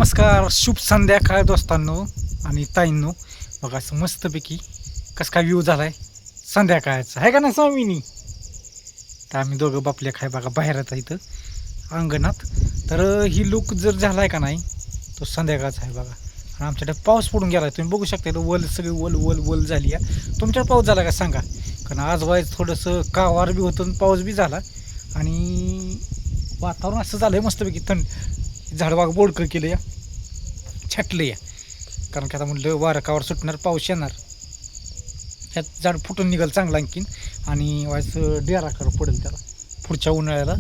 नमस्कार, शुभ संध्याकाळ दोस्तांनो आणि ताईंनो. बघा असं मस्तपैकी कसं काय व्ह्यू झालाय संध्याकाळचा आहे का नाही स्वामीनी. तर आम्ही दोघं बापले खाय बघा बाहेरच आहे इथं अंगणात. तर ही लुक जर झालाय का नाही तो संध्याकाळचा आहे बघा. आणि आमच्याकडे पाऊस पडून गेला तुम्ही बघू शकता. इथं वल सगळी वल वल वल झाली आहे. तुमच्याकडे पाऊस झाला का सांगा. कारण आज वाईज थोडंसं कावार बी होतं आणि पाऊस बी झाला आणि वातावरण असं झालं आहे मस्तपैकी थंड. झाडबाग बोडकं केलं या छाटलं या. कारण की आता म्हटलं वारं कावर सुटणार पाऊस येणार ह्यात झाड फुटून निघाल चांगलं आणखीन. आणि व्हायचं डेराकर पडेल त्याला पुढच्या उन्हाळ्याला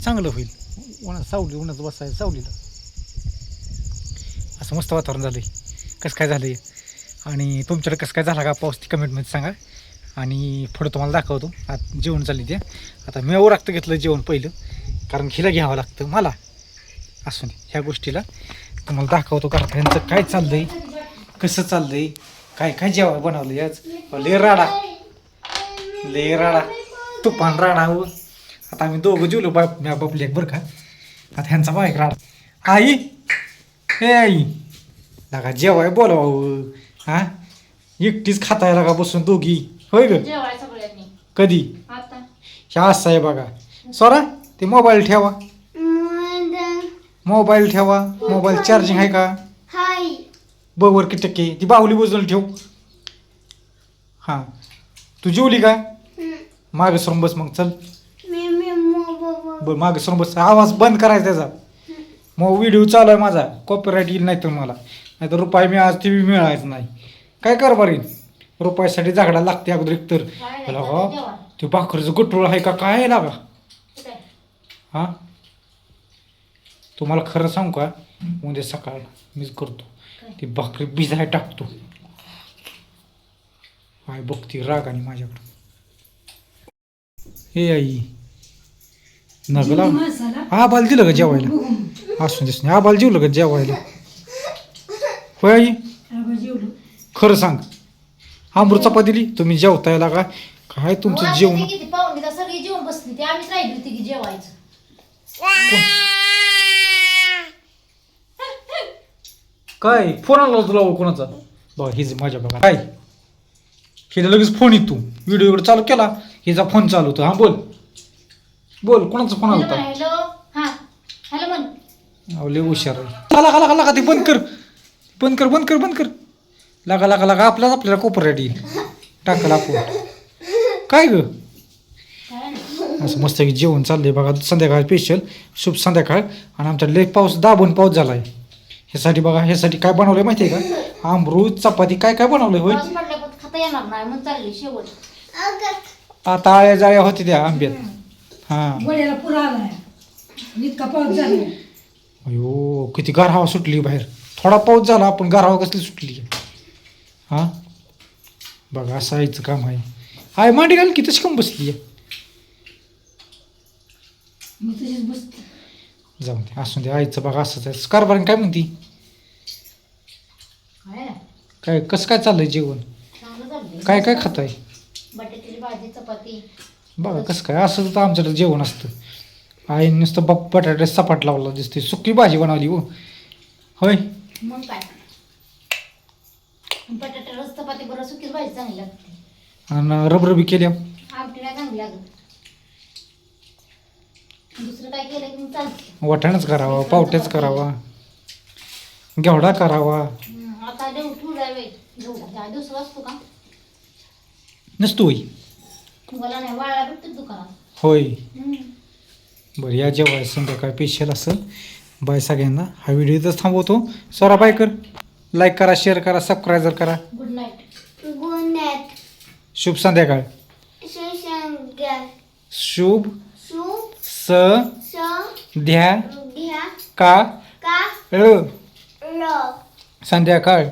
चांगलं होईल. सावली उन्हाचं बसायचं सावलीला असं मस्त वातावरण झालं आहे. कसं काय झालं आहे आणि तुमच्याकडे कसं काय झाला का पाऊस ती कमेंटमध्ये सांगा. आणि पुढं तुम्हाला दाखवतो. आता जेवण चालली ते. आता मी रक्त घेतलं जेवण पहिलं कारण हिला घ्यावं लागतं मला असून ह्या गोष्टीला तुम्हाला दाखवतो. का ह्यांचं काय चाललंय कसं चाललंय काय काय जेवण बनवलं आज. ले राडा तुफान राडा हो. आता आम्ही दोघं जेवलो बापले बरं का. आता ह्यांचा बाईक राडा. आई हे आई लागा जेवाय बोलावं हा. एकटीच खाताय लागा बसून दोघी होय ग. कधी ह्या असं आहे बघा. सोरा ते मोबाईल ठेवा. मोबाईल ठेवा. मोबाईल चार्जिंग आहे का बघ किती टक्के. ती बाहुली बाजूला ठेव. हां तू जेवली का. मागे सरून बस मग चल. बरं मागे सरून बस. आवाज बंद करायचा त्याचा. मग व्हिडिओ चालू आहे माझा कॉपीराईट येईल नाही तर मला. नाही तर रुपये मी आज टी व्ही मिळायचं नाही. काय कर बरं रुपयासाठी जागडा लागते अगोदर एक तर. लागा ते भाकरीचं गुटरूळ आहे का काय लागा. हां तुम्हाला खरं सांगू का उद्या सकाळ मीच करतो. ती भाकरी भिजाय टाकतो. काय बघती रागाने माझ्याकडं. हे आई नगला आबाल दिलं का जेवायला असून दिस नाही. आबाल जेवलं का जेवायला होय आई. खरं सांग अमृत चपाती दिली तुम्ही जेवतायला का काय तुमचं जेवण. काय फोन आला तुला कोणाचा बघा. हिज माझ्या बघा काय हिला लगेच फोन येतो. व्हिडिओ इकडे चालू केला हिचा फोन चालू होतो. हा बोल बोल कोणाचा फोन आला होता. लय हुशार लागा लागा ते बंद कर बंद कर बंद कर बंद कर. लागा लागा लागा आपल्याला कोपऱ्यात येईल टाकला आपण काय ग. असं मस्त जेवण चाललंय बघा संध्याकाळ स्पेशल शुभ संध्याकाळ. आणि आमच्या लय पाऊस दाबून पाऊस झालाय. ह्यासाठी बघा ह्यासाठी काय बनवलंय माहितीये का अमृत चपाती काय काय बनवलंय होय. आता आळ्या जाळ्या होती त्या आंब्यात. हा अयो किती गार हवा सुटली बाहेर. थोडा पाऊस झाला पण गार हवा कसली सुटली. हा बघा असं आईचं काम आहे. आय मांडी घाल की तशी कम बसली जाऊ दे असून दे. आईचं बघा असंच आहे. कारभार काय म्हणती काय कसं काय चाललंय जेवण काय काय खाताय. बटाट्याची भाजी चपाती बघा कसं काय असं तर आमच्याकडे जेवण असतं. आई नुसतं बटाट्या सपाट लावला दिसते. सुकी भाजी बनवली हो होय. मग काय बटाटा रस चपाती बरोबर सुकीच भाजी चांगली लागते. आणि रबरबी केल्या आमटी नाही चांगली लागत. दुसरं काय केलं की चालतं. वाटाणच करावा पावट्याच करावा घेवडा करावा. आता ठेवला वेळ दुसरा असतो का नसतो होय. तुम्हाला नाही वाळला भेटतो दुकानात होय. बरं या जेव्हा संध्याकाळ स्पेशल असं. बाय सगळ्यांना. हा व्हिडिओ इथंच थांबवतो. स्वरा बाय कर. लाईक करा शेअर करा सबस्क्राईब करा. Good night. Good night. शुभ संध्याकाळ. शुभ ध्या का संध्याकाळ.